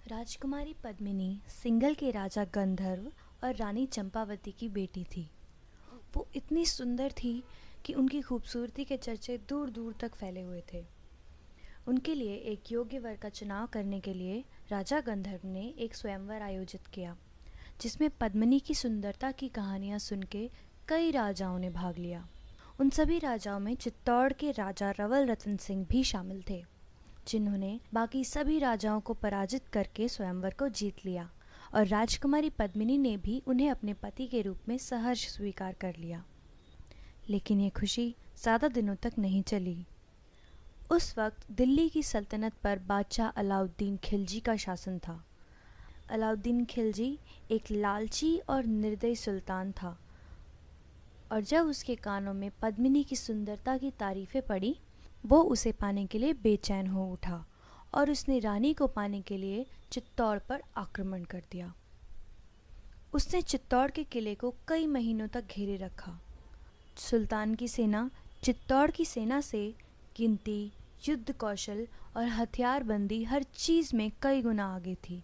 राजकुमारी पद्मिनी सिंघल के राजा गंधर्व और रानी चंपावती की बेटी थी। वो इतनी सुंदर थी कि उनकी खूबसूरती के चर्चे दूर दूर तक फैले हुए थे। उनके लिए एक योग्य वर का चुनाव करने के लिए राजा गंधर्व ने एक स्वयंवर आयोजित किया, जिसमें पद्मिनी की सुंदरता की कहानियां सुन के कई राजाओं ने भाग लिया। उन सभी राजाओं में चित्तौड़ के राजा रवल रतन सिंह भी शामिल थे, जिन्होंने बाकी सभी राजाओं को पराजित करके स्वयंवर को जीत लिया और राजकुमारी पद्मिनी ने भी उन्हें अपने पति के रूप में सहर्ष स्वीकार कर लिया। लेकिन ये खुशी ज़्यादा दिनों तक नहीं चली। उस वक्त दिल्ली की सल्तनत पर बादशाह अलाउद्दीन खिलजी का शासन था। अलाउद्दीन खिलजी एक लालची और निर्दयी सुल्तान था, और जब उसके कानों में पद्मिनी की सुंदरता की तारीफ़ें पड़ी, वो उसे पाने के लिए बेचैन हो उठा और उसने रानी को पाने के लिए चित्तौड़ पर आक्रमण कर दिया। उसने चित्तौड़ के किले को कई महीनों तक घेरे रखा। सुल्तान की सेना चित्तौड़ की सेना से गिनती, युद्ध कौशल और हथियारबंदी हर चीज़ में कई गुना आगे थी।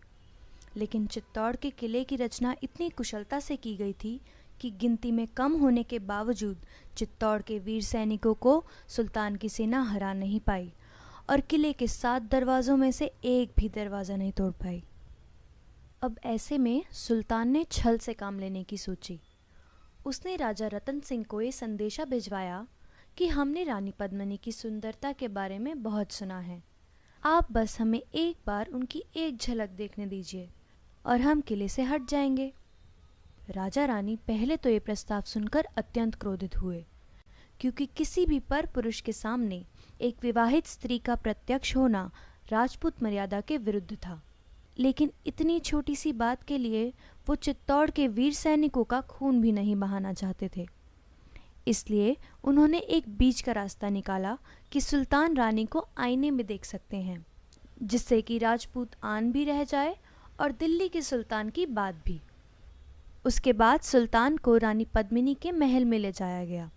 लेकिन चित्तौड़ के किले की रचना इतनी कुशलता से की गई थी कि गिनती में कम होने के बावजूद चित्तौड़ के वीर सैनिकों को सुल्तान की सेना हरा नहीं पाई और किले के 7 दरवाज़ों में से एक भी दरवाज़ा नहीं तोड़ पाई। अब ऐसे में सुल्तान ने छल से काम लेने की सोची। उसने राजा रतन सिंह को ये संदेशा भिजवाया कि हमने रानी पद्मिनी की सुंदरता के बारे में बहुत सुना है। आप बस हमें एक बार उनकी एक झलक देखने दीजिए और हम किले से हट जाएंगे। राजा रानी पहले तो ये प्रस्ताव सुनकर अत्यंत क्रोधित हुए, क्योंकि किसी भी पर पुरुष के सामने एक विवाहित स्त्री का प्रत्यक्ष होना राजपूत मर्यादा के विरुद्ध था। लेकिन इतनी छोटी सी बात के लिए वो चित्तौड़ के वीर सैनिकों का खून भी नहीं बहाना चाहते थे। इसलिए उन्होंने एक बीच का रास्ता निकाला कि सुल्तान रानी को आईने में देख सकते हैं, जिससे कि राजपूत आन भी रह जाए और दिल्ली के सुल्तान की बात भी। उसके बाद सुल्तान को रानी पद्मिनी के महल में ले जाया गया।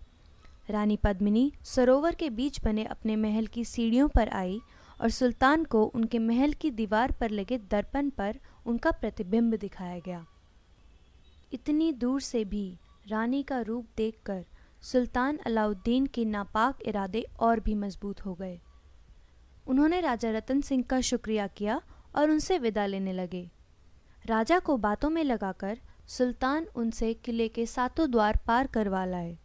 रानी पद्मिनी सरोवर के बीच बने अपने महल की सीढ़ियों पर आई और सुल्तान को उनके महल की दीवार पर लगे दर्पण पर उनका प्रतिबिंब दिखाया गया। इतनी दूर से भी रानी का रूप देखकर सुल्तान अलाउद्दीन के नापाक इरादे और भी मजबूत हो गए। उन्होंने राजा रतन सिंह का शुक्रिया किया और उनसे विदा लेने लगे। राजा को बातों में लगाकर सुल्तान उनसे किले के 7 द्वार पार करवा लाए,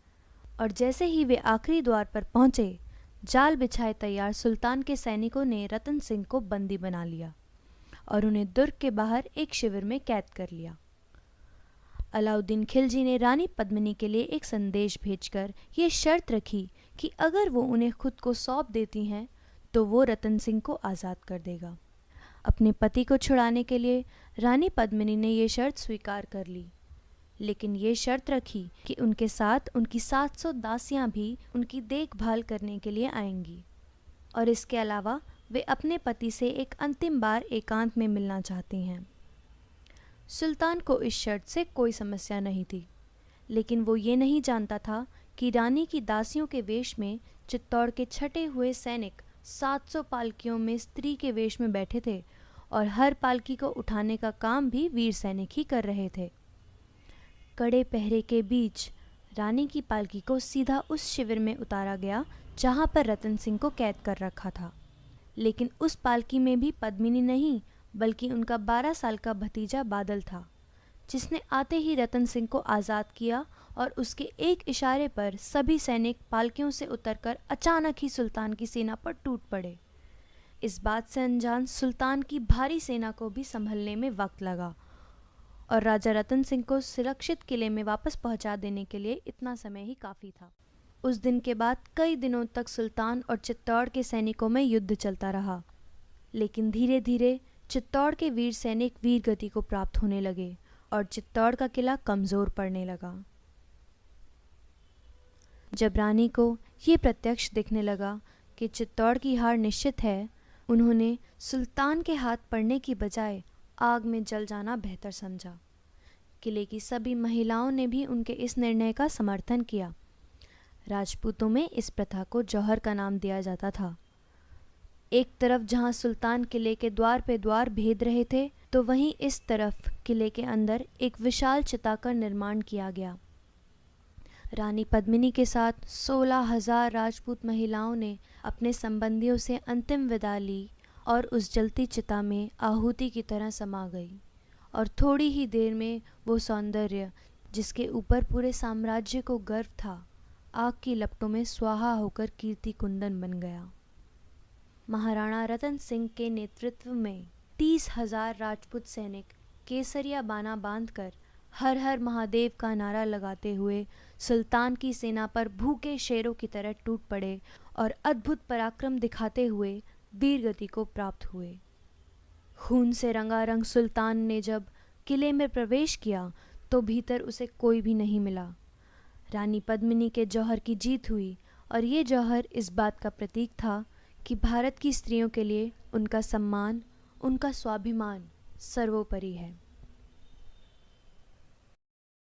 और जैसे ही वे आखिरी द्वार पर पहुंचे, जाल बिछाए तैयार सुल्तान के सैनिकों ने रतन सिंह को बंदी बना लिया और उन्हें दुर्ग के बाहर एक शिविर में कैद कर लिया। अलाउद्दीन खिलजी ने रानी पद्मिनी के लिए एक संदेश भेजकर ये शर्त रखी कि अगर वो उन्हें खुद को सौंप देती हैं तो वो रतन सिंह को आज़ाद कर देगा। अपने पति को छुड़ाने के लिए रानी पद्मिनी ने ये शर्त स्वीकार कर ली, लेकिन ये शर्त रखी कि उनके साथ उनकी 700 दासियां भी उनकी देखभाल करने के लिए आएंगी, और इसके अलावा वे अपने पति से एक अंतिम बार एकांत में मिलना चाहती हैं। सुल्तान को इस शर्त से कोई समस्या नहीं थी, लेकिन वो ये नहीं जानता था कि रानी की दासियों के वेश में चित्तौड़ के छटे हुए सैनिक 700 पालकियों में स्त्री के वेश में बैठे थे और हर पालकी को उठाने का काम भी वीर सैनिक ही कर रहे थे। कड़े पहरे के बीच रानी की पालकी को सीधा उस शिविर में उतारा गया जहां पर रतन सिंह को कैद कर रखा था। लेकिन उस पालकी में भी पद्मिनी नहीं, बल्कि उनका 12 साल का भतीजा बादल था, जिसने आते ही रतन सिंह को आज़ाद किया और उसके एक इशारे पर सभी सैनिक पालकियों से उतरकर अचानक ही सुल्तान की सेना पर टूट पड़े। इस बात से अनजान सुल्तान की भारी सेना को भी संभलने में वक्त लगा और राजा रतन सिंह को सुरक्षित किले में वापस पहुंचा देने के लिए इतना समय ही काफ़ी था। उस दिन के बाद कई दिनों तक सुल्तान और चित्तौड़ के सैनिकों में युद्ध चलता रहा, लेकिन धीरे धीरे चित्तौड़ के वीर सैनिक वीर गति को प्राप्त होने लगे और चित्तौड़ का किला कमज़ोर पड़ने लगा। जब रानी को ये प्रत्यक्ष दिखने लगा कि चित्तौड़ की हार निश्चित है, उन्होंने सुल्तान के हाथ पड़ने की बजाय आग में जल जाना बेहतर समझा। किले की सभी महिलाओं ने भी उनके इस निर्णय का समर्थन किया। राजपूतों में इस प्रथा को जौहर का नाम दिया जाता था। एक तरफ जहां सुल्तान किले के द्वार पे द्वार भेद रहे थे, तो वहीं इस तरफ किले के अंदर एक विशाल चिता का निर्माण किया गया। रानी पद्मिनी के साथ 16,000 राजपूत महिलाओं ने अपने संबंधियों से अंतिम विदा ली और उस जलती चिता में आहुति की तरह समा गई। और थोड़ी ही देर में वो सौंदर्य जिसके ऊपर पूरे साम्राज्य को गर्व था, आग की लपटों में स्वाहा होकर कीर्ति कुंदन बन गया। महाराणा रतन सिंह के नेतृत्व में 30,000 राजपूत सैनिक केसरिया बाना बांधकर हर हर महादेव का नारा लगाते हुए सुल्तान की सेना पर भूखे शेरों की तरह टूट पड़े और अद्भुत पराक्रम दिखाते हुए वीर गति को प्राप्त हुए। खून से रंगारंग सुल्तान ने जब किले में प्रवेश किया तो भीतर उसे कोई भी नहीं मिला। रानी पद्मिनी के जौहर की जीत हुई और ये जौहर इस बात का प्रतीक था कि भारत की स्त्रियों के लिए उनका सम्मान, उनका स्वाभिमान सर्वोपरि है।